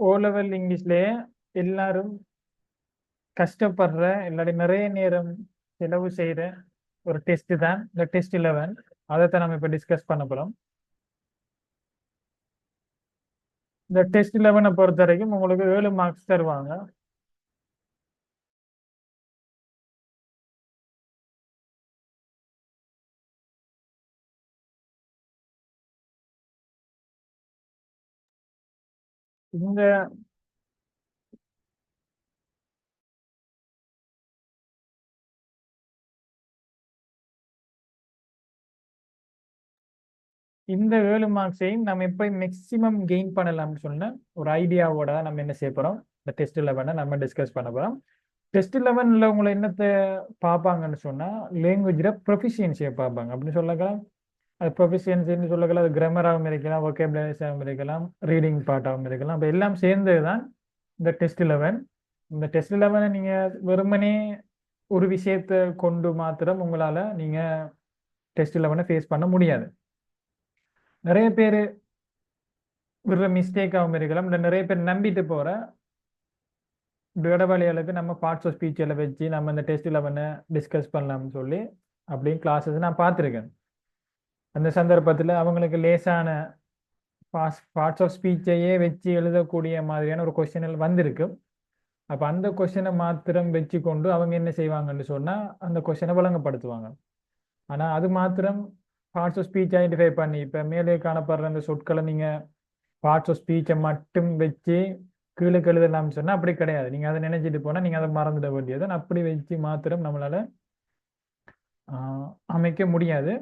ஓ level இங்கிலீஷ்லயே எல்லாரும் கஷ்டப்படுற இல்லாட்டி நிறைய நேரம் செலவு செய்யற ஒரு டெஸ்ட் தான் இந்த டெஸ்ட் 11. அதைத்தான் நம்ம இப்ப டிஸ்கஸ் பண்ண போறோம். இந்த டெஸ்ட் 11 பொறுத்த வரைக்கும் உங்களுக்கு 7 மார்க்ஸ் தருவாங்க. இந்த இந்த 7 மார்க்ஸையும் நம்ம எப்படி மேக்சிமம் கெயின் பண்ணலாம்னு சொன்ன ஒரு ஐடியாவோட தான் நம்ம என்ன செய்ய போறோம். இந்த டெஸ்ட் 11 நம்ம டிஸ்கஸ் பண்ண போறோம். டெஸ்ட் 11ல உங்களை என்னத்தை பார்ப்பாங்கன்னு சொன்னா லாங்குவேஜில் ப்ரொஃபிஷியன்சியை பார்ப்பாங்க அப்படின்னு சொல்லலாம். அது ப்ரொஃபிஷியன்சின்னு சொல்லலாம். அது கிராமராகவும் இருக்கலாம், ஒகேபுலரிஸாகவும் இருக்கலாம், ரீடிங் பார்ட்டாகவும் இருக்கலாம். அப்போ எல்லாம் சேர்ந்தது தான் இந்த டெஸ்ட் 11. இந்த டெஸ்ட் 11 நீங்கள் வெறுமனே ஒரு விஷயத்தை கொண்டு மாத்திரம் உங்களால் நீங்கள் டெஸ்ட் 11 ஃபேஸ் பண்ண முடியாது. நிறைய பேர் விடுற மிஸ்டேக்காகவும் இருக்கலாம். இல்லை நிறைய பேர் நம்பிட்டு போகிற விடவழிகளுக்கு நம்ம பார்ட்ஸ் ஆஃப் ஸ்பீச்சில் வச்சு நம்ம இந்த டெஸ்ட் 11 டிஸ்கஸ் பண்ணலாம்னு சொல்லி அப்படின்னு கிளாஸஸ் நான் பார்த்துருக்கேன். அந்த சந்தர்ப்பத்தில் அவங்களுக்கு லேசான பார்ட்ஸ் ஆஃப் ஸ்பீச்சையே வச்சு எழுதக்கூடிய மாதிரியான ஒரு கொஸ்டினில் வந்திருக்கு. அப்போ அந்த கொஸ்டினை மாத்திரம் வச்சு கொண்டு அவங்க என்ன செய்வாங்கன்னு சொன்னால் அந்த கொஸ்டினை வழங்கப்படுத்துவாங்க. ஆனால் அது மாத்திரம் பார்ட்ஸ் ஆஃப் ஸ்பீச் ஐடென்டிஃபை பண்ணி இப்போ மேலே காணப்படுற அந்த சொற்களை நீங்கள் பார்ட்ஸ் ஆஃப் ஸ்பீச்சை மட்டும் வச்சு கீழே எழுதலாம்னு சொன்னால் அப்படி கிடையாது. நீங்கள் அதை நினைச்சிட்டு போனால் நீங்கள் அதை மறந்துட வேண்டியது. அப்படி வச்சு மாத்திரம் நம்மளால் அமைக்க முடியாது.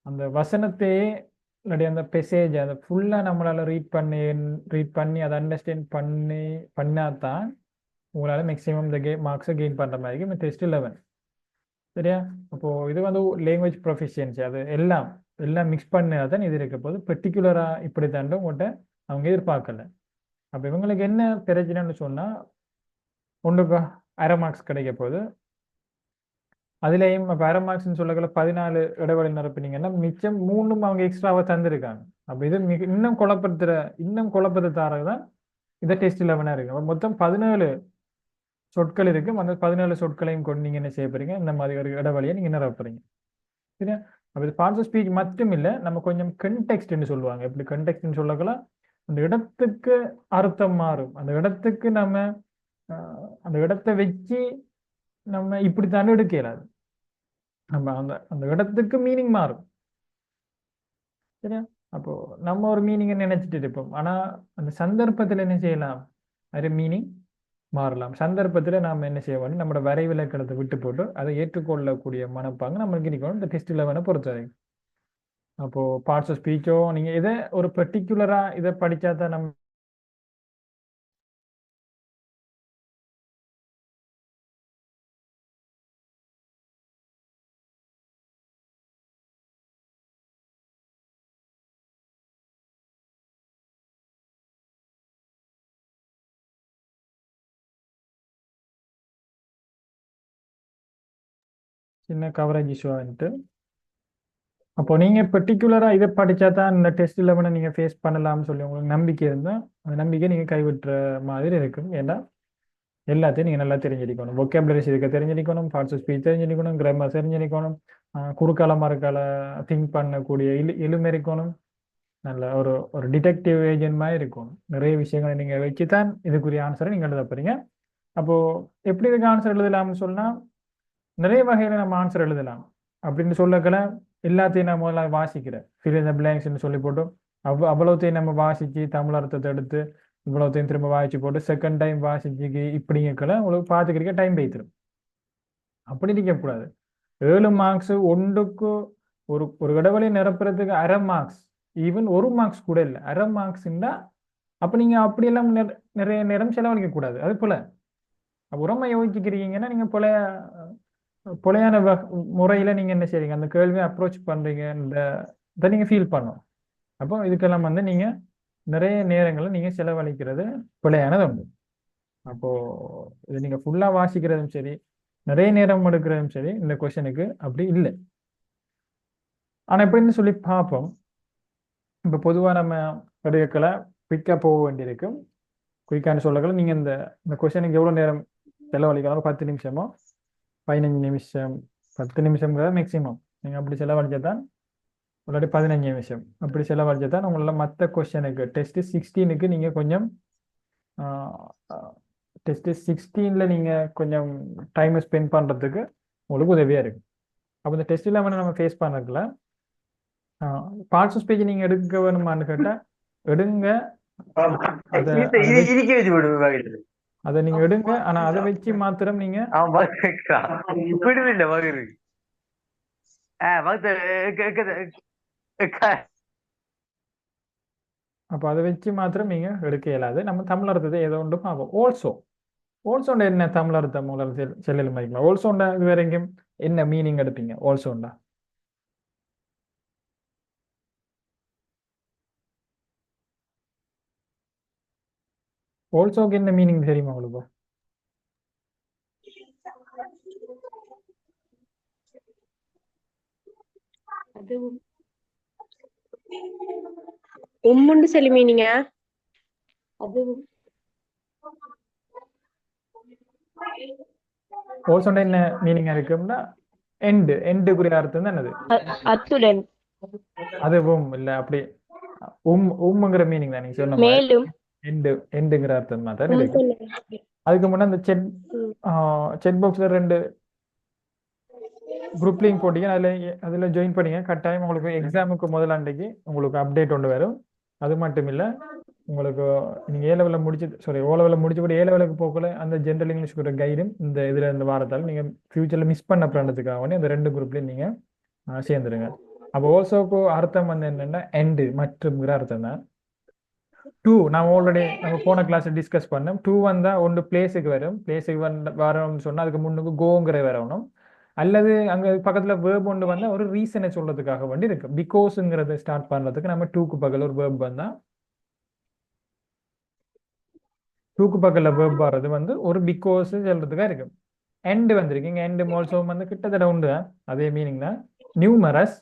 அந்த வசனத்தையே இல்லாட்டி அந்த பெசேஜ் அதை ஃபுல்லாக நம்மளால் ரீட் பண்ணி அதை அண்டர்ஸ்டாண்ட் பண்ணாதான் உங்களால் மேக்ஸிமம் இந்த மார்க்ஸை கெயின் பண்ணுற மாதிரி இந்த டெஸ்ட் 11. சரியா? அப்போது இது வந்து லாங்குவேஜ் ப்ரொஃபிஷியன்சி அது எல்லாம் மிக்ஸ் பண்ணாதான் இது இருக்க போது. பர்டிகுலராக இப்படி தாண்டும் உங்கள்கிட்ட அவங்க எதிர்பார்க்கல. அப்போ இவங்களுக்கு என்ன பிரச்சனைன்னு சொன்னால் ஒன்றுக்கு அரை மார்க்ஸ் கிடைக்க போகுது. அதுலேயும் இப்போ அரை மார்க்ஸ்ன்னு சொல்லக்குள்ள 14 இடைவெளி நிரப்பினீங்கன்னா மிச்சம் 3 அவங்க எக்ஸ்ட்ராவாக தந்திருக்காங்க. அப்போ இது இன்னும் குழப்பத்தை தாரது தான் இதை டெஸ்ட் 11 இருக்கு. மொத்தம் 17 சொற்கள் இருக்கு. அந்த 17 சொற்களையும் கொண்டு நீங்கள் என்ன செய்ய போறீங்க, இந்த மாதிரி ஒரு இடைவெளியை நீங்கள் நிரப்புறீங்க. சரியா? அப்போ இது பார்ட்ஸ் ஆஃப் ஸ்பீச் மட்டும் இல்லை, நம்ம கொஞ்சம் கண்டெக்ஸ்ட்னு சொல்லுவாங்க. எப்படி கண்டெக்ஸ்ட்னு சொல்லக்கலாம், அந்த இடத்துக்கு அர்த்தம் மாறும். அந்த இடத்துக்கு நம்ம அந்த இடத்தை வச்சு நம்ம இப்படி தானே எடுக்க இயலாது. நம்ம அந்த இடத்துக்கு மீனிங் மாறும். சரியா? அப்போ நம்ம ஒரு மீனிங்கை நினைச்சிட்டு இருப்போம். ஆனா அந்த சந்தர்ப்பத்தில் என்ன செய்யலாம், அது மீனிங் மாறலாம். சந்தர்ப்பத்தில் நாம் என்ன செய்ய வேண்டும், நம்மளோட வரைவிலக்கணத்தை விட்டு போட்டு அதை ஏற்றுக்கொள்ளக்கூடிய மனப்பாங்க நம்மளுக்கு இருக்கணும் இந்த டெஸ்ட் 11 பொறுத்தவரை. அப்போ பார்ட்ஸ் ஆஃப் ஸ்பீச்சோ நீங்க இதை ஒரு பர்டிகுலரா இதை படிச்சா தான் நம்ம சின்ன கவரேஜ் இஷ்யூ வந்துட்டு. அப்போ நீங்க பர்டிகுலரா இதை படிச்சா தான் இந்த டெஸ்ட் 11 நீங்க ஃபேஸ் பண்ணலாம்னு சொல்லி உங்களுக்கு நம்பிக்கை இருந்தால் அந்த நம்பிக்கை நீங்க கைவிட்டுற மாதிரி இருக்கும். ஏன்னா எல்லாத்தையும் நீங்க நல்லா தெரிஞ்சிருக்கணும். வொக்காபுலரிஸ் இதுக்கு தெரிஞ்சிருக்கணும், பார்ட்ஸ் ஆஃப் ஸ்பீச் தெரிஞ்சிருக்கணும், கிராமர் தெரிஞ்சிருக்கணும், குறுக்கால மறுக்கால திங்க் பண்ணக்கூடிய எளிமை இருக்கணும். நல்ல ஒரு ஒரு டிடெக்டிவ் ஏஜென்ட் மாதிரி இருக்கும். நிறைய விஷயங்களை நீங்க வச்சுதான் இதுக்குரிய ஆன்சரை நீங்க எழுத போறீங்க. அப்போ எப்படி இதுக்கு ஆன்சர் எழுதலாம்னு சொன்னா நிறைய வகையில நம்ம ஆன்சர் எழுதலாம். அப்படின்னு சொல்லக்கல எல்லாத்தையும் நான் முதல்ல வாசிக்கிறேன், ஃபில் இன் த பிளாங்க்ஸ்ன்னு சொல்லி போட்டு அவ்வளோத்தையும் நம்ம வாசிச்சு தமிழ் அர்த்தத்தை எடுத்து இவ்வளோத்தையும் திரும்ப வாசிச்சு போட்டு செகண்ட் டைம் வாசிச்சு இப்படிங்கக்கல உங்களுக்கு பார்த்துக்கிறக்க டைம் வைத்திரும். அப்படி இருக்கக்கூடாது. 7 மார்க்ஸ் ஒன்றுக்கு ஒரு இடைவெளி நிரப்புறதுக்கு அரை மார்க்ஸ், ஈவன் 1 மார்க்ஸ் கூட இல்லை, அரை மார்க்ஸ்ன்னா அப்போ நீங்க அப்படியெல்லாம் நிறைய நேரம் செலவழிக்க கூடாது. அது போல உரமா யோசிக்கிறீங்கன்னா நீங்க பொலையான முறையில நீங்க என்ன செய்றீங்க, அந்த கேள்வியை அப்ரோச் பண்றீங்க, இதை நீங்க ஃபீல் பண்ணும். அப்போ இதுக்கெல்லாம் நீங்க நிறைய நேரங்களை நீங்க செலவழிக்கிறது பிழையானது உண்டு. அப்போ இது நீங்க ஃபுல்லா வாசிக்கிறதும் சரி, நிறைய நேரம் எடுக்கிறதும் சரி, இந்த கொஸ்டினுக்கு அப்படி இல்லை. ஆனா எப்படின்னு சொல்லி பார்ப்போம். இப்போ பொதுவா நம்ம எடுக்கல பிக்கா போக வேண்டியிருக்கும். குயிக்கான சொல்லக்கள் நீங்கள் இந்த கொஸ்டினுக்கு எவ்வளோ நேரம் செலவழிக்கலாம்? 10 நிமிஷமோ 15 நிமிஷம், 10 நிமிஷம்ங்கிறத மேக்ஸிமம் நீங்கள் அப்படி செலவழிச்சா தான், இல்லாட்டி 15 நிமிஷம் அப்படி செலவழிச்சா தான் உங்களால் மற்ற கொஸ்டினுக்கு டெஸ்ட்டு 16க்கு நீங்கள் கொஞ்சம் டெஸ்ட்டு 16ல் நீங்கள் கொஞ்சம் டைமை ஸ்பெண்ட் பண்ணுறதுக்கு உங்களுக்கு உதவியாக இருக்குது. அப்போ இந்த டெஸ்ட் இல்லாமல் நம்ம ஃபேஸ் பண்ணுறதுல பார்ட்ஸ் பேஜ் நீங்கள் எடுக்க வேணுமான்னு கேட்டால் எடுங்க. அதை நீங்க எடுங்க. ஆனா அதை வச்சு மாத்திரம் நீங்க அப்ப அதை வச்சு மாத்திரம் நீங்க எடுக்க இயலாது. நம்ம தமிழ் அர்த்தத்தை ஏதோ ஒன்று பார்ப்போம். ஓல்சோண்ட என்ன தமிழ் அர்த்தம் உங்களுக்கு செல்லில் மதிக்கலாம்? ஓல்சோண்ட இது வேற எங்கேயும் என்ன மீனிங் எடுப்பீங்க? ஓல்சோண்டா ஓல்சோக்கு என்ன மீனிங் தெரியுமா உங்களுக்கு? உம்முண்டு சொல்லி மீனிங்க அது ஓல்சோண்ட என்ன மீனிங் இருக்கும்னா எண்டுக்குரிய அர்த்தம் தான் அது. அத்துடன் அதுவும் இல்ல அப்படி உம்முங்கிற மீனிங் தான் நீங்க சொன்ன மேலும் எண்டுங்கிற அர்த்தம் தான் இருக்கு. அதுக்கு முன்னாடி அந்த செட் பாக்ஸ்ல 2 குரூப் லிங்க் போட்டீங்க. அதில் ஜாயின் பண்ணீங்க. கட்டாயம் உங்களுக்கு எக்ஸாமுக்கு முதலாண்டைக்கு உங்களுக்கு அப்டேட் ஒன்று வரும். அது மட்டும் இல்லை, உங்களுக்கு நீங்கள் ஏ-லெவலில் ஓ-லெவலில் முடிச்சபடி ஏ-லெவலுக்கு போகல அந்த ஜென்ரல் இங்கிலீஷ் ஒரு கைடும் இந்த வாரத்தால் நீங்கள் ஃபியூச்சரில் மிஸ் பண்ண பண்ணுறதுக்காக வேண்டி அந்த 2 குரூப்லையும் நீங்கள் சேர்ந்துருங்க. அப்போ ஓல்சோக்கு அர்த்தம் என்னென்னா எண்டு மற்றும்ங்கிற அர்த்தம் தான். 2 நான் ஆல்ரெடி நம்ம போன கிளாஸில் டிஸ்கஸ் பண்ணோம். 2 வந்தால் ஒன்று பிளேஸுக்கு வரும். பிளேஸுக்கு வரணும்னு சொன்னால் அதுக்கு முன்னுக்கு கோங்கிற வரணும். அல்லது அங்கே பக்கத்தில் வேர்ப் ஒன்று வந்தால் ஒரு ரீசனை சொல்றதுக்காக வேண்டி இருக்கு. பிகாஸ்ங்கிறத ஸ்டார்ட் பண்ணுறதுக்கு நம்ம 2க்கு பக்கத்தில் ஒரு வேர்ப் வந்தால் 2க்கு பக்கத்தில் வேர்ப் வர்றது ஒரு பிகாஸ் சொல்றதுக்காக இருக்கு. எண்டு வந்திருக்கீங்க. எண்டு ஆல்சோ கிட்டத்தட்ட உண்டு அதே மீனிங் தான். நியூமரஸ்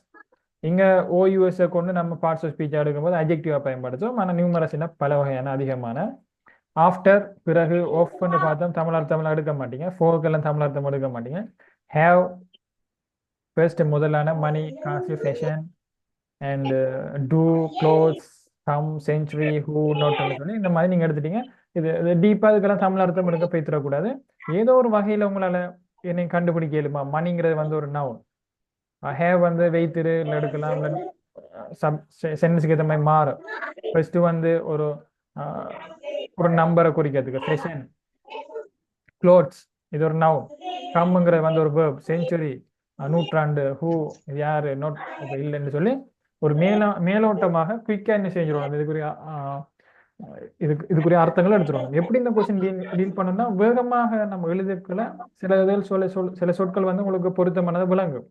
இங்கே ஓயூஎஸ்ஐ கொண்டு நம்ம பார்ட்ஸ் ஆஃப் ஸ்பீச் எடுக்கும்போது அட்ஜெக்டிவாக பயன்படுத்துவோம். ஆனால் நியூமரஸ்னா பல வகையான அதிகமான. ஆஃப்டர் பிறகு ஆஃப்னு பார்த்தோம் தமிழ் அர்த்தம் எடுக்க மாட்டீங்க. ஃபோர்க்கெல்லாம் தமிழ் அர்த்தம் எடுக்க மாட்டீங்க. ஹேவ் ஃபர்ஸ்ட் முதலான மணி காசு fashion and to clothes come century who நோட்னு சொல்லி இந்த மாதிரி நீங்கள் எடுத்துட்டீங்க. இது டீப்பாக இதுக்கெல்லாம் தமிழ் அர்த்தம் எடுக்க போய்த்திடக்கூடாது. ஏதோ ஒரு வகையில் உங்களால் என்னை கண்டுபிடிக்க இயலுமா? மணிங்கிறது ஒரு நவுன். ஹேவ் வைத்திரு எடுக்கலாம். சென்டென்ஸுக்கு ஏற்ற மாதிரி மாறும். ஃபர்ஸ்ட் ஒரு நம்பரை குறிக்கிறதுக்கு ஃபேஷன். க்ளோத்ஸ் இது ஒரு நவுன். கம்ங்கிறது ஒரு வேர்ப். செஞ்சுரி நூற்றாண்டு. ஹூ யாரு நோட் இல்லைன்னு சொல்லி ஒரு மேலோட்டமாக குயிக்காக என்ன செஞ்சிருவாங்க. இதுக்குரிய அர்த்தங்களை எடுத்துருவாங்க. எப்படி இந்த கொஸ்டின் டீல் பண்ணணும்னா வேகமாக நம்ம எழுதுக்குள்ள சில சொற்கள் உங்களுக்கு பொருத்தமானதை விளங்கும்.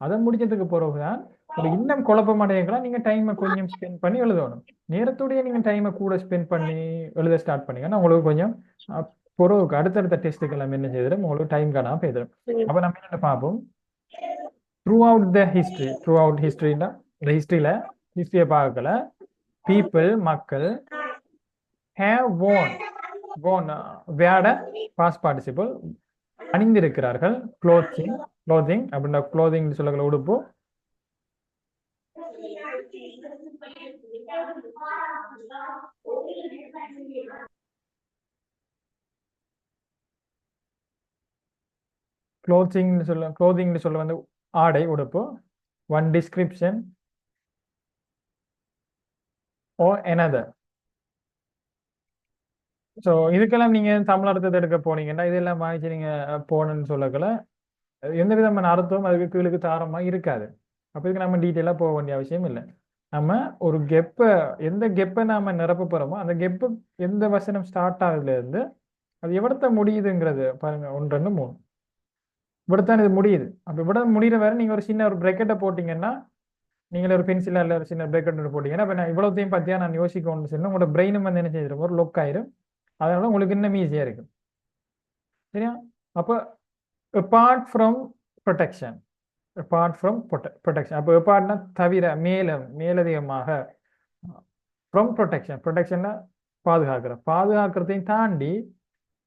அதை முடிச்சதுக்கு பிறகுதான் ஒரு இன்னும் குழப்பம் அடையலாம். நீங்கள் டைமை கொஞ்சம் ஸ்பெண்ட் பண்ணி எழுதணும். நேரத்தோடைய நீங்கள் டைமை கூட ஸ்பெண்ட் பண்ணி எழுத ஸ்டார்ட் பண்ணீங்கன்னா உங்களுக்கு கொஞ்சம் பிறகுக்கு அடுத்தடுத்த டெஸ்ட்டுக்கு எல்லாம் என்ன செய்திடும், உங்களுக்கு டைம் காணாமல் போயிடும். அப்போ நம்ம என்ன பார்ப்போம், த்ரூ அவுட் ஹிஸ்ட்ரின்னா இந்த ஹிஸ்ட்ரியை பார்க்கல பீப்புள் மக்கள் ஹேவ் worn வேட பாஸ்ட் பார்ட்டிசிபிள் அணிந்திருக்கிறார்கள். க்ளோதிங் அப்படின்னா க்ளோதிங் சொல்லக்கூடிய உடுப்பு. க்ளோதிங் சொல்ல ஆடை உடுப்பு. One description or another. So இதுக்கெல்லாம் நீங்கள் தமிழ் அர்த்தத்தை எடுக்க போனீங்கன்னா இதெல்லாம் வாங்கிச்சு நீங்கள் போகணுன்னு சொல்லக்கல எந்த விதமான அர்த்தம் அதுக்கு கீழுக்கு தாரமாக இருக்காது. அப்போ இதுக்கு நம்ம டீட்டெயிலாக போக வேண்டிய அவசியம் இல்லை. நம்ம ஒரு எந்த கெப்பை நாம் நிரப்ப போகிறோமோ அந்த கெப்பு எந்த வசனம் ஸ்டார்ட் ஆகுதுலேருந்து அது எவ்வளோத்த முடியுதுங்கிறது பாருங்கள். 1 2 3 இவ்வளோத்தான் இது முடியுது. அப்போ இவ்வளோ முடிகிற வேற நீங்கள் ஒரு சின்ன ஒரு பிரக்கெட்டை போட்டிங்கன்னா, நீங்களே ஒரு பென்சிலாக இல்லை ஒரு சின்ன பிரேக்கெட் போட்டிங்கன்னா இப்போ நான் இவ்வளோத்தையும் பார்த்தியா நான் யோசிக்கணும்னு சொன்னால் உங்களோட பிரெயினும் என்ன செஞ்சிடும், ஒரு லொக் ஆயிரும். அதனால உங்களுக்கு இன்னும் ஈஸியாக இருக்கும். சரியா? அப்போ apart from protection அப்போ அப்பார்ட்னா தவிர மேலதிகமாக from protection பாதுகாக்கிறதையும் தாண்டி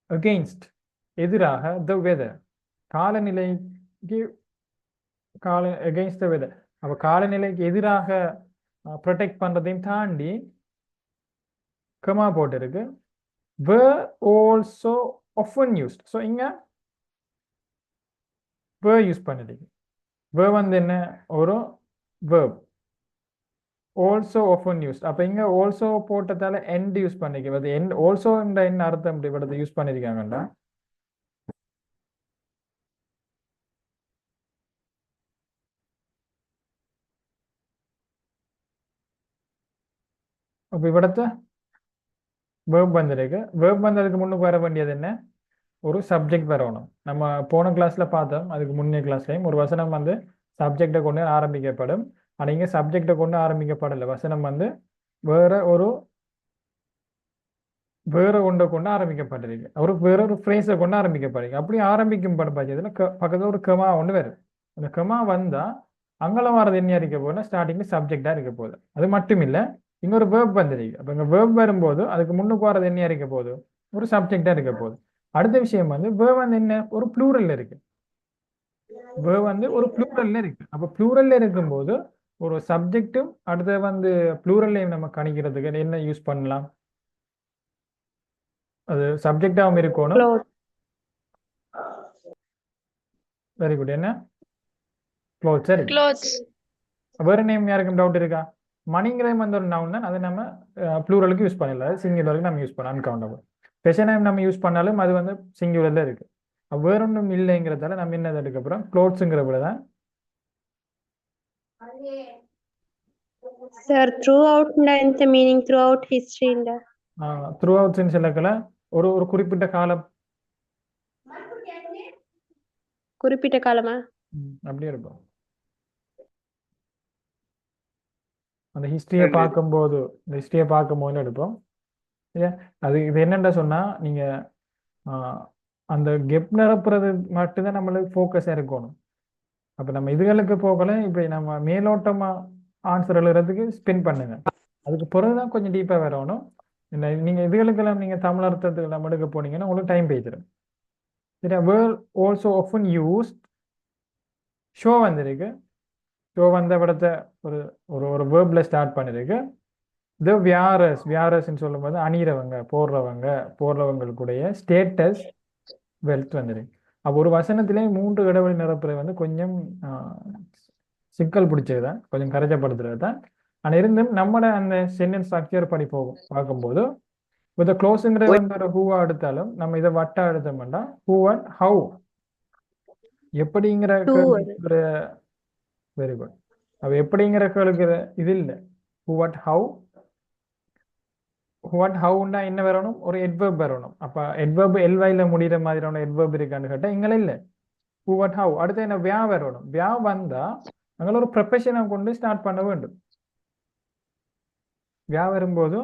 அகெயின்ஸ்ட், எதிராக, த வெதர், காலநிலைக்கு அகெயின்ஸ்ட் த வெதர். அப்போ காலநிலைக்கு எதிராக ப்ரொடெக்ட் பண்றதையும் தாண்டி கமா போட்டிருக்கு. were also often used. So இங்க were யூஸ் பண்ணிருக்கு. were வந்து என்ன, ஒரு verb. also often used. அப்ப இங்க also போட்டதால end யூஸ் பண்ணிக்கிறது. end also என்ன அர்த்தம் இப்படி யூஸ் பண்ணிருக்காங்கடா, அப்ப இവിടത്തെ verb வந்திருக்கு. verb வந்ததுக்கு முன்னுக்கு வர வேண்டியது என்ன, ஒரு சப்ஜெக்ட் வரணும். நம்ம போன கிளாஸ்ல பார்த்தோம், அதுக்கு முன்னே கிளாஸ்லையும் ஒரு வசனம் வந்து சப்ஜெக்டை கொண்டு ஆரம்பிக்கப்படும். ஆனால் இங்கே சப்ஜெக்டை கொண்டு ஆரம்பிக்கப்படலை. வசனம் வந்து வேற ஒன்றை கொண்டு ஆரம்பிக்கப்பட்டிருக்கு. வேற ஒரு ஃப்ரேஸை கொண்டு ஆரம்பிக்கப்பட்டிருக்கு. அப்படி ஆரம்பிக்கும் பட்சத்தில் பக்கத்தில் ஒரு கமா ஒன்று வரும். அந்த கமா வந்தா அங்கெல்லாம் வரது என்ன இருக்க போகுதுன்னா ஸ்டார்டிங்ல சப்ஜெக்டா இருக்க போகுது. அது மட்டும் இல்லை, இன்னொரு வேர்ப் வந்துருக்கு. அப்போ இங்கே வேர்ப் வரும்போது அதுக்கு முன்னுக்கு வரது என்ன இருக்க போகுது, ஒரு சப்ஜெக்டா இருக்க போகுது. அடுத்த விஷயம் வந்து வேர்ப் வந்து என்ன, ஒரு ப்ளூரல்ல இருக்கு. வேர்ப் வந்து ஒரு ப்ளூரல்ல இருக்கு. அப்போ ப்ளூரல்ல இருக்கும்போது ஒரு சப்ஜெக்டும் அடுத்த வந்து ப்ளூரல்லையும் நம்ம கணிக்கிறதுக்கு என்ன யூஸ் பண்ணலாம், அது சப்ஜெக்டாகவும் இருக்கணும். cloth, very good. என்ன, க்ளோத். சரி, clothes, வேற நேம் யாருக்கும் டவுட் இருக்கா? மணிங்கிறதும் வந்து ஒரு நவுன் தான், அதை நம்ம ப்ளூரலுக்கு யூஸ் பண்ணல, சிங்குலருக்கு நம்ம யூஸ் பண்ணலாம். அன்கவுண்டபிள். ஸ்பெஷல் நேம் நம்ம யூஸ் பண்ணாலும் அது வந்து சிங்குலர்ல இருக்கு. வேற ஒன்றும் இல்லைங்கிறதால நம்ம என்ன எடுக்க போறோம், க்ளோத்ஸுங்கிற விட தான். sir. Throughout the meaning throughout history in the through அவுட்ஸ்ன்னு சொல்லக்கல, ஒரு ஒரு குறிப்பிட்ட காலம் குறிப்பிட்ட காலமா அப்படியே இருக்கும். அந்த ஹிஸ்டரியை பார்க்கும்போது எடுப்போம். அது இது என்னென்ன சொன்னா, நீங்க அந்த கெப் நிரப்புறது மட்டும்தான் நம்மளுக்கு ஃபோக்கஸாக இருக்கணும். அப்போ நம்ம இதுகளுக்கு போகல, இப்படி நம்ம மேலோட்டமா ஆன்சர் எழுதுறதுக்கு ஸ்பெண்ட் பண்ணுங்க. அதுக்கு பிறகுதான் கொஞ்சம் டீப்பாக வரணும். இல்லை நீங்கள் இதுகளுக்கெல்லாம் நீங்கள் தமிழ் அர்த்தத்துக்கு எல்லாம் எடுக்க போனீங்கன்னா உங்களுக்கு டைம் போயிடும். சரியா? Where also often used, show வந்திருக்கு. ஷோ வந்த படத்தை ஒரு ஒரு ஒரு வேர்ப்ல ஸ்டார்ட் பண்ணிருக்கு. த வியாரஸ்ன்னு சொல்லும்போது அணிகிறவங்க, போடுறவங்களுடைய ஸ்டேட்டஸ், வெல்த் வந்துருக்கு. அப்போ ஒரு வசனத்திலே 3 இடைவெளி நிரப்புறது வந்து கொஞ்சம் சிக்கல் பிடிச்சது தான், கொஞ்சம் கரைச்சப்படுத்துறது தான். ஆனால் இருந்தும் நம்மளோட அந்த சென்டென்ஸ் ஸ்ட்ரக்சர் படி பார்க்கும்போது இந்த க்ளோஸுங்கிற வந்து ஒரு ஹூவா எடுத்தாலும் நம்ம இதை வட்டா எடுத்தோம்னா ஹூ அண்ட் ஹவு எப்படிங்கிற கேள்வி. Very good. அப்போ எப்படிங்கிற கேள்விக்கு இது இல்லை. ஹூ அட் ஹவுன்னா என்ன வரணும், ஒரு எட்வர்ப் வரணும். அப்போ எட்வர்ப் எல்வைல முடிகிற மாதிரியான எட்வர்ப் இருக்கான்னு கேட்டால் இங்கே இல்லை. ஹூ அட் ஹவு அடுத்து என்ன, வியா வரணும். வியா வந்தா அங்கே ஒரு ப்ரொஃபஷனை கொண்டு ஸ்டார்ட் பண்ண வேண்டும். வியா வரும்போது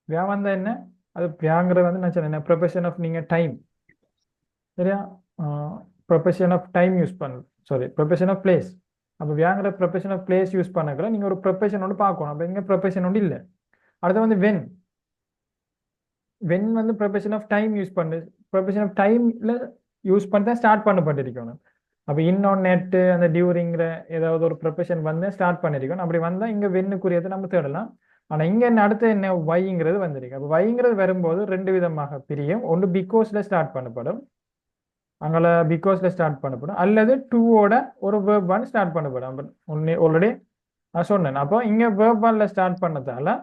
வியா வந்தா என்ன, அது வியாங்கிறது வந்து நான் சொன்னேன் ப்ரொஃபஷன் ஆஃப் நீங்கள் டைம். சரியா? ப்ரொஃபஷன் ஆஃப் டைம் யூஸ் பண்ணு, சாரி ப்ரொஃபஷன் ஆஃப் பிளேஸ். அப்போ வியாங்கிற ப்ரொஃபஷன் ஆஃப் பிளேஸ் யூஸ் பண்ணக்கூட நீங்கள் ஒரு ப்ரொஃபஷன் ஒன்று பார்க்கணும். அப்போ இங்கே ப்ரொஃபஷன் ஒன்று இல்லை. அடுத்து வந்து வென் வந்து ப்ரொஃபஷன் ஆஃப் டைம் யூஸ் பண்ணு, ப்ரொஃபஷன் ஆஃப் டைம்ல யூஸ் பண்ணி தான் ஸ்டார்ட் பண்ணப்பட்டிருக்கணும். அப்போ இன்னொன்று நெட்டு அந்த டியூரிங்கிற ஏதாவது ஒரு ப்ரொஃபஷன் வந்து ஸ்டார்ட் பண்ணியிருக்கணும். அப்படி வந்தால் இங்கே வென்னுக்குரியதை நம்ம தேடலாம். ஆனால் இங்கே என்ன அடுத்து என்ன, வைங்கிறது வந்திருக்கு. அப்போ வைங்கிறது வரும்போது 2 விதமாக பிரியும். ஒன்று பிகாஸ்ல ஸ்டார்ட் பண்ணப்படும், அங்கே பிகாஸ்ல ஸ்டார்ட் பண்ணப்படும், அல்லது டூவோட ஒரு வேர்ப் ஒன் ஸ்டார்ட் பண்ணப்படும். ஆல்ரெடி நான் சொன்னேன். அப்போ இங்கே வேர்ப் ஒன்ல ஸ்டார்ட் பண்ணதால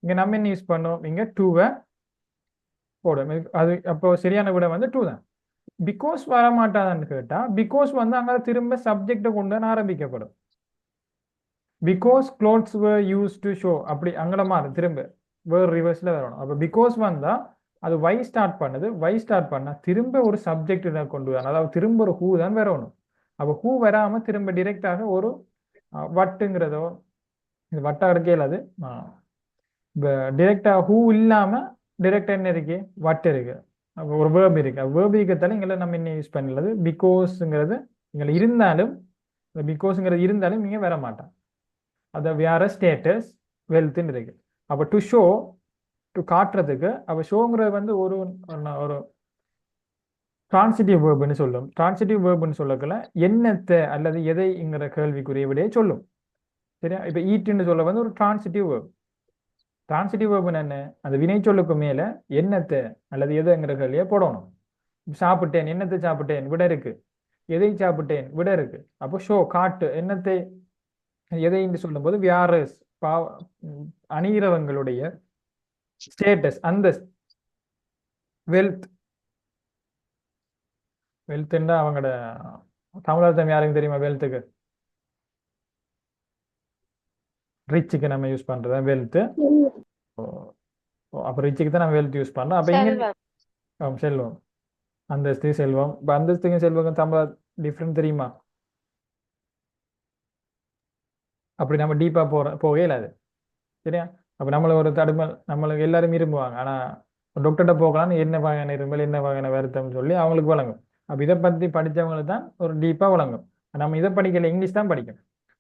இங்கே நம்ம என்ன யூஸ் பண்ணுவோம், இங்கே டூவை போடும். அது அப்போ சரியான விட வந்து 2 தான். பிகாஸ் வரமாட்டாதான்னு கேட்டா, பிகாஸ் வந்து அங்கே திரும்ப சப்ஜெக்டை கொண்டு ஆரம்பிக்கப்படும். Because clothes were used to show, அப்படி அங்கே மாறும், திரும்ப வேர் ரிவர்ஸ்ல வரணும். அப்போ பிகாஸ் வந்தா அது வை ஸ்டார்ட் பண்ணுது. வை ஸ்டார்ட் பண்ணா திரும்ப ஒரு சப்ஜெக்ட் தான் கொண்டு வரணும். அதாவது திரும்ப ஒரு ஹூ தான் வரணும். அப்போ ஹூ வராம திரும்ப டிரெக்டாக ஒரு வட்டுங்கிறதோ, இது வட்டா எடுக்கையில் அது டிரெக்டா ஹூ இல்லாம டிரெக்டா என்ன இருக்கு, வட்டு இருக்கு. அப்போ ஒரு வேர்ப் இருக்கு. வேர்ப் இருக்கிறதால இங்கே நம்ம என்ன யூஸ் பண்ணலது, பிகாஸ்ங்கிறது இங்கே இருந்தாலும், பிகாஸ்ங்கிறது இருந்தாலும் இங்கே வர மாட்டான். அதை வேற ஸ்டேட்டஸ் வெல்த்ன்னு இருக்கு. அப்போ டு ஷோ, டு காட்டுறதுக்கு, அப்போ ஷோங்கிறது வந்து ஒரு ஒரு டிரான்சிட்டிவ் வேர்புன்னு சொல்லும். டிரான்சிட்டிவ் வேர்புன்னு சொல்லக்கல என்னத்தை அல்லது எதைங்கிற கேள்விக்குரிய விடையை சொல்லும். சரியா? இப்போ ஈட்டுன்னு சொல்ல வந்து ஒரு டிரான்சிட்டிவ் வேர்ப். டிரான்சிட்டிவ் வேர்புன்னு என்ன? அந்த வினை சொல்லுக்கு மேல என்னத்தை அல்லது எதைங்கிற கேள்வியை போடணும். சாப்பிட்டேன், என்னத்தை சாப்பிட்டேன், விட இருக்கு. எதை சாப்பிட்டேன், விட இருக்கு. அப்போ ஷோ, காட்டு, என்னத்தை எதைன்னு சொல்லும்போது வியாரஸ் அணிகிறவங்களுடைய ஸ்டேட்டஸ், அந்த வெல்த். வெல்த்ன்னா அவங்களோட தமிழர்த்தம் யாருக்கு தெரியுமா? வெல்த்துக்கு ரிச்சுக்கு நம்ம யூஸ் பண்றது வெல்த். அப்போ ரிச்சுக்கு தான் நம்ம வெல்த் யூஸ் பண்றோம். அப்போ இங்க செல்வம். செல்வம், அந்தஸ்து, செல்வம். இப்போ அந்தஸ்துக்கும் செல்வம் தமிழ் டிஃப்ரெண்ட் தெரியுமா? அப்படி நம்ம டீப்பா போகவே இல்லாது. சரியா? அப்போ நம்மள ஒரு தடுமல் நம்மளுக்கு எல்லாரும் விரும்புவாங்க. ஆனால் டாக்டர்கிட்ட போகலான்னு என்ன வகையான இருமல், என்ன வகையான வருத்தம்னு சொல்லி அவங்களுக்கு வழங்கும். அப்போ இதை பற்றி படித்தவங்களுக்கு தான் ஒரு டீப்பாக வழங்கும். நம்ம இதை படிக்கல, இங்கிலீஷ் தான் படிக்கும்.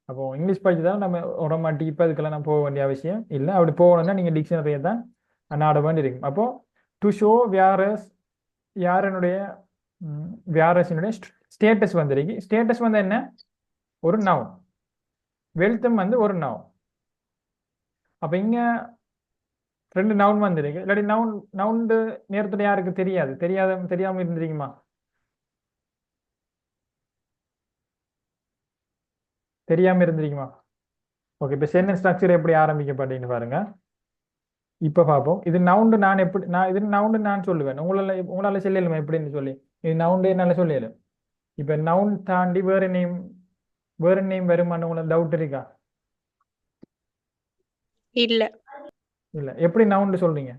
அப்போ இங்கிலீஷ் படிச்சுதான் நம்ம உடம்பு டீப்பாக இதுக்கெல்லாம் நம்ம போக வேண்டிய அவசியம் இல்லை. அப்படி போகணும்னா நீங்கள் டிக்ஷனரியை தான் நாட வேண்டி இருக்கும். அப்போ டு ஷோ வியாரஸ், யாரனுடைய வியாரஸினுடைய ஸ்டேட்டஸ் வந்துருக்கு. ஸ்டேட்டஸ் வந்து என்ன? ஒரு நவுன். வெல்த்தும் வந்து ஒரு நவுன். அப்போ இங்கே ரெண்டு நவுன் வந்துருக்கு. இல்லாட்டி நவுண்டு நேரத்தில் யாருக்கு தெரியாம இருந்திருக்குமா? தெரியாம இருந்திருக்குமா? ஓகே, இப்போ சென்டென்ஸ் ஸ்ட்ரக்சர் எப்படி ஆரம்பிக்கப்பட்டீங்கன்னு பாருங்க. இப்போ பார்ப்போம். இது நவுண்டு இது நவுண்டு நான் சொல்லுவேன். உங்களால சொல்லலுமா எப்படின்னு சொல்லி? இது நவுண்டு என்னால சொல்லல. இப்போ நவுன் தாண்டி வேற நேம் வருமானு உங்களுக்கு டவுட் இருக்கா? இல்ல. இல்ல. எப்படி நவுண்டு சொல்றீங்க?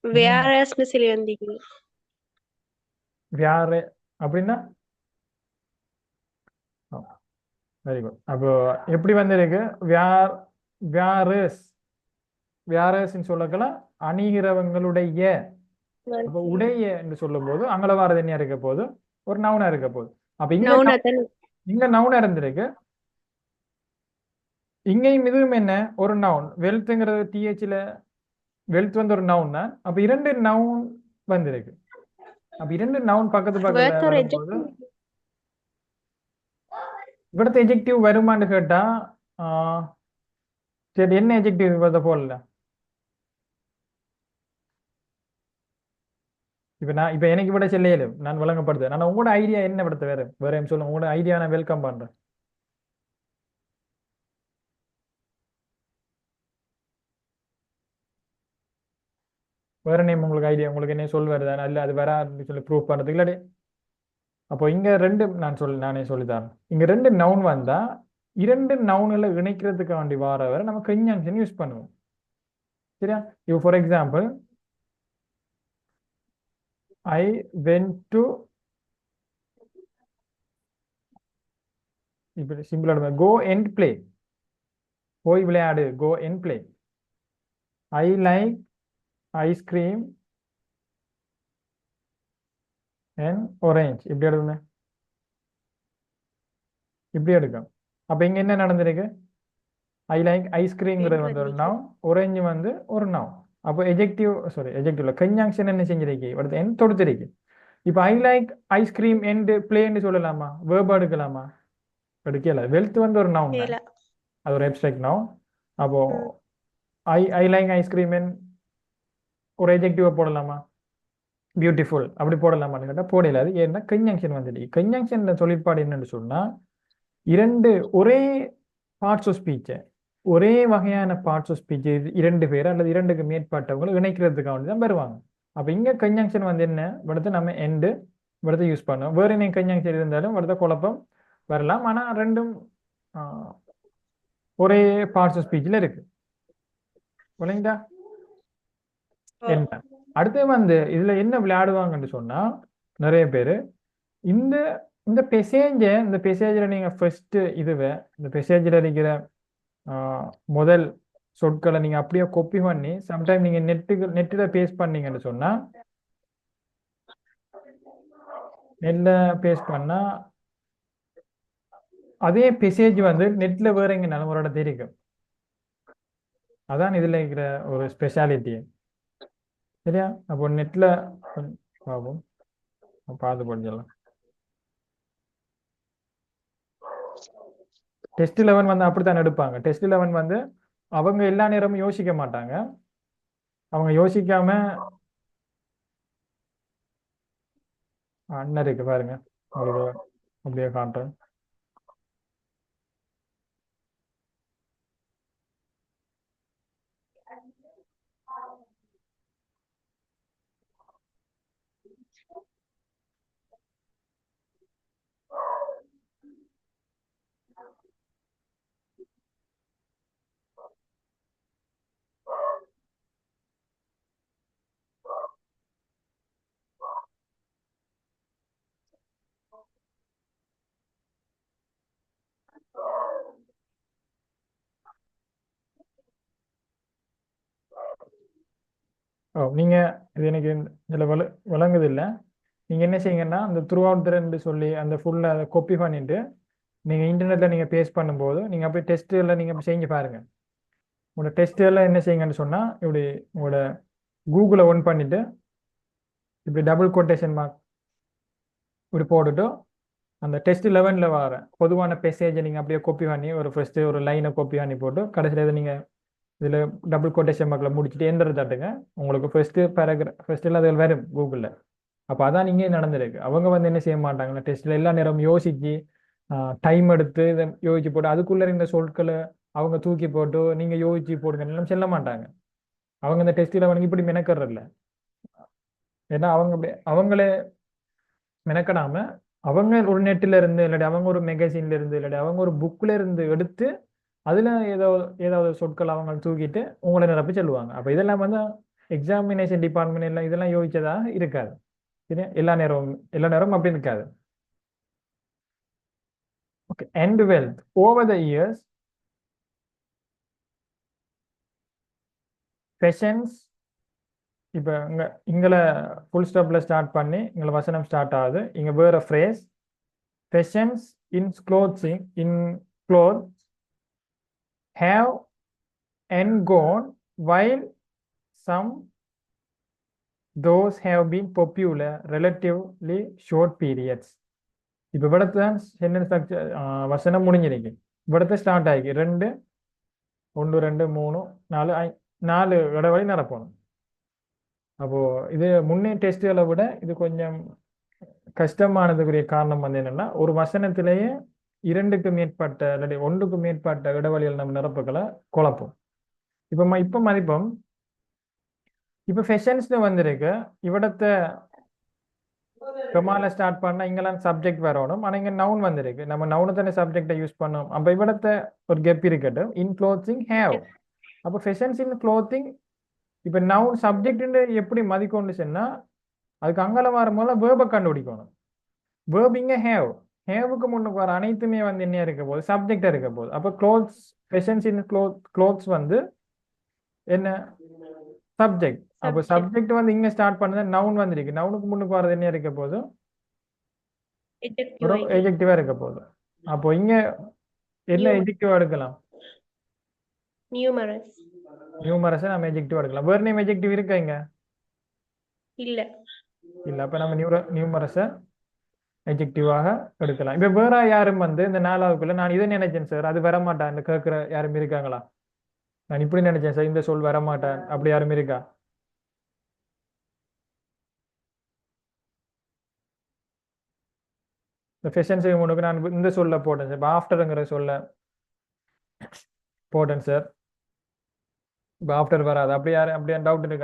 வேறஸ்னு சொல்லி வந்தீங்க. வேற அப்படின்னா வெரி குட். அப்போ எப்படி வந்திருக்கு? வியாரஸ்ன்னு சொல்லக்கலாம் அணிகிறவங்களுடைய. அப்போ உடைய என்று சொல்லும் போது அங்கல வாரது என்ன இருக்க போது? ஒரு நவுனா இருக்க போகுது. அப்ப இங்க நவுனா இருந்திருக்கு. இங்கேயும் இதுவும் என்ன? ஒரு நவுன். வெல்த்ங்கிறது டிஹெச்ல வெல்த் வந்து ஒரு நவுன் தான். அப்ப இரண்டு நவுன் வந்திருக்கு. அப்ப இரண்டு நவுன் பக்கத்துல வரும்போது இവിടുത്തെ எஜெக்டிவ் வருமான்னு கேட்டா சரி, என்ன எஜெக்டிவ் இதை போடல? இப்ப எனக்கு விட செல்லையிலும் நான் வழங்கப்படுது. நான் உங்களோட ஐடியா என்ன படுத்த வேற சொல்லுங்க. உங்களோட ஐடியா நான் வெல்கம் பண்றேன். வேற நேம் உங்களுக்கு ஐடியா, உங்களுக்கு என்ன சொல் வருதா? இல்ல அது வராதுன்னு சொல்லி ப்ரூவ் பண்றதுக்கு இல்லாடி. அப்போ இங்க ரெண்டு நானே சொல்லித்தரேன். இங்க ரெண்டு நவுன் வந்தா இரண்டு நவுன்ல இணைக்கிறதுக்கு வேண்டி வர நம்ம கன்ஜங்ஷன் யூஸ் பண்ணுவோம். சரியா? இப்போ for example I went to, இப்ப சிம்பிளா கோ அண்ட் பிளே. போய் விளையாடு, go and play. I like ice cream and orange. இப்படி எடுக்கணும், இப்படி எடுக்கும். அப்ப இங்க என்ன நடந்திருக்கு? ஐ லைக் ஐஸ்கிரீம்ங்கிறது வந்து ஒரு நவுன், ஆரஞ்சு வந்து ஒரு நவுன். அப்போ எஜெக்டிவ்ல கன்ஜங்ஷன் என்ன செஞ்சிருக்கு? அடுத்து என் தொடுத்திருக்கு. இப்போ ஐ லைக் ஐஸ்கிரீம் அண்ட் பிளேன்னு சொல்லலாமா? வேர்பா எடுக்கலாமா? எடுக்கல. வெல்த் வந்து ஒரு நவுன் தான், அது ஒரு அப்ஸ்ட்ராக்ட் நவுன். அப்போ ஐ லைக் ஐஸ்கிரீம் அண்ட் ஒரு எஜெக்டிவா போடலாமா? பியூட்டிஃபுல் அப்படி போடலாமான்னு கேட்டால் போடல. அது ஏன்னா கன்ஜங்ஷன் வந்துருக்கு. கன்ஜங்ஷன்ல தொழிற்பாடு என்னன்னு சொன்னா இரண்டு ஒரே பார்ட்ஸ் ஆஃப் ஸ்பீச்சை, ஒரே வகையான பார்ட்ஸ் ஆஃப் ஸ்பீச் இரண்டு பேர் அல்லது இரண்டுக்கு மேற்பட்டவங்களை இணைக்கிறதுக்காக தான் வருவாங்க. அப்போ இங்கே கன்ஜங்ஷன் வந்து என்ன? இവിടുത്തെ நம்ம எண்டு இவிடத்தை யூஸ் பண்ணுவோம். வேறு என்ன கன்ஜங்ஷன் இருந்தாலும் இவிடத்தை குழப்பம் வரலாம். ஆனால் ரெண்டும் ஒரே பார்ட்ஸ் ஆஃப் ஸ்பீச்சில் இருக்கு. இல்லைங்களா? என்ன அடுத்து வந்து இதுல என்ன விளையாடுவாங்கன்னு சொன்னா நிறைய பேர் இந்த இந்த பெசேஜில் நீங்க ஃபர்ஸ்ட் இந்த பெசேஜில் இருக்கிற முதல் சொற்களை நீங்க அப்படியே காப்பி பண்ணி சம்டைம் நீங்க நெட்டில் பேஸ்ட் பண்ணீங்கன்னு சொன்னா, நெட்ல பேஸ்ட் பண்ணா அதே மெசேஜ் வந்து நெட்ல வேற எங்க ஒரு தெரியும். அதான் இதுல இருக்கிற ஒரு ஸ்பெஷாலிட்டி. சரியா? அப்போ நெட்ல பார்ப்போம், பார்த்து படிச்சிடலாம். டெஸ்ட் 11 வந்து அப்படித்தான் எடுப்பாங்க. டெஸ்ட் 11 வந்து அவங்க எல்லா நேரமும் யோசிக்க மாட்டாங்க. அவங்க யோசிக்காம அண்ணன் இருக்கு பாருங்க, உங்களுக்கு அப்படியே காட்டுறேன். ஓ, நீங்க இது எனக்கு இதுல விளங்குது இல்லை. நீங்க என்ன செய்யுங்கன்னா அந்த த்ரூ அவுட் த்ரெண்ட் சொல்லி அந்த ஃபுல்லா அதை காப்பி பண்ணிட்டு நீங்க இன்டர்நெட்ல நீங்க பேஸ்ட் பண்ணும்போது நீங்க அப்படியே டெஸ்ட்ல நீங்க செஞ்சு பாருங்க. உங்களோட டெஸ்ட்ல என்ன செய்யுங்கன்னு சொன்னா இப்படி உங்களோட கூகுளை ஒன் பண்ணிட்டு இப்படி டபுள் கோட்டேஷன் மார்க் இப்படி போட்டுட்டு அந்த டெஸ்ட் 11ல வர பொதுவான மெசேஜை நீங்க அப்படியே காப்பி பண்ணி ஒரு ஃபர்ஸ்ட் ஒரு லைனை காப்பி பண்ணி போட்டு கடைசியில் இதை நீங்க இதுல டபுள் கோட்டேஷன் மார்க்கில் முடிச்சுட்டு எந்திர தட்டுங்க. உங்களுக்கு ஃபர்ஸ்ட் பேராகிராஃப் ஃபர்ஸ்ட்ல அது வரும் கூகுளில். அப்போ அதான் இங்கே நடந்திருக்கு. அவங்க வந்து என்ன செய்ய மாட்டாங்கன்னா டெஸ்ட்ல எல்லா நேரம் யோசிச்சு டைம் எடுத்து இதை யோசிச்சு போட்டு அதுக்குள்ள இந்த சொற்களை அவங்க தூக்கி போட்டு நீங்க யோசிச்சு போடுங்க எல்லாம் செல்ல மாட்டாங்க. அவங்க இந்த டெஸ்ட்ல வந்து இப்படி மெனக்கறதில்ல. ஏன்னா அவங்க அவங்களே மெனக்கடாம அவங்க ஒரு நெட்ல இருந்து இல்லாட்டி அவங்க ஒரு மேகசின்ல இருந்து இல்லாட்டி அவங்க ஒரு புக்ல இருந்து எடுத்து அதுல ஏதாவது சொற்கள் அவங்க தூக்கிட்டு உங்களை நிரப்பி சொல்லுவாங்க. அப்ப இதெல்லாம் வந்து எக்ஸாமினேஷன் டிபார்ட்மெண்ட் எல்லாம் இதெல்லாம் யோசிச்சதா இருக்காது. சரியா? எல்லா நேரமும் அப்படி இருக்காது. Okay. end wealth over the years fashions. இப்போ இங்களை ஃபுல் ஸ்டாப்ல ஸ்டார்ட் பண்ணி இங்கே வசனம் ஸ்டார்ட் ஆகுது. இங்க வேற phrase fashions in clothes have gone while some those have been popular relatively short periods. இப்போ இവിടത്തെ சென்டென்ஸ் வசனம் முடிஞ்சிருக்கு. இവിടത്തെ ஸ்டார்ட் ஆகி 2 1 2 3 4 4 இடைவெளி நடக்கணும். அப்போ இது முன்னே டெஸ்ட்களை விட இது கொஞ்சம் கஷ்டமானதுக்குரிய காரணம் வந்து என்னன்னா ஒரு வசனத்திலேயே 2க்கு மேற்பட்ட இல்லாட்டி 1க்கு மேற்பட்ட இடைவெளிகள் நம்ம நிரப்புகளை குழப்பம். இப்ப மதிப்போம். இப்ப ஃபெஷன்ஸ்னு வந்திருக்கு. இவிடத்தை கமால ஸ்டார்ட் பண்ணா இங்கெல்லாம் சப்ஜெக்ட் வரணும். ஆனா இங்க நவுன் வந்திருக்கு. நம்ம நவுனை தானே சப்ஜெக்டை யூஸ் பண்ணோம். அப்ப இவிடத்தை ஒரு கெப் இருக்கட்டும். இன் க்ளோத்திங் ஹேவ். அப்போ ஃபெஷன்ஸ் இன் க்ளோத்திங் இப்ப நவுன் சப்ஜெக்ட் எப்படி மதிக்கொண்டு சொன்னா அதுக்கு அங்கால வரும்போது வேர்பை கண்டுபிடிக்கணும். வேர்ப் இங்க ஹேவ். ஹேவுக்கு முன்னுக்கு வர அனைத்துமே வந்து என்ன இருக்க போகுது? சப்ஜெக்டா இருக்க போகுது. அப்ப க்ளோத்ஸ் ஃபெஷன்ஸ் இன் க்ளோத்ஸ் வந்து என்ன? சப்ஜெக்ட். அப்போ சப்ஜெக்ட் வந்து இங்க ஸ்டார்ட் பண்ணது நவுன் வந்திருக்கு. நவுனுக்கு முன்னுக்கு வரது என்ன இருக்க போகுது? ஒரு எஜெக்டிவா இருக்க போகுது. அப்போ இங்க என்ன எஜெக்டிவா எடுக்கலாம்? நியூமரஸ். நியூமரஸ் நம்ம எஜெக்டிவா எடுக்கலாம். வேற நேம் எஜெக்டிவ் இருக்கா இங்க? இல்ல. அப்ப நம்ம நியூமரஸ எஜெக்டிவாக எடுக்கலாம். இப்ப வேற யாரும் வந்து இந்த 4வதுக்குள்ள நான் இதை நினைச்சேன் சார் அது வரமாட்டான் கேட்கிற யாரும் இருக்காங்களா? நான் இப்படி நினைச்சேன் சார் இந்த சொல் வரமாட்டான் அப்படி யாரும் இருக்கா? இந்த ஃபெஷன் செய்யும் முன்னுக்கு நான் இந்த சொல்ல போட்டேன் சார். ஆஃப்டருங்கிற சொல்ல போட்டேன் சார். இப்போ ஆஃப்டர் வராது. அப்படி யாரும் அப்படியே டவுட் இருக்கா?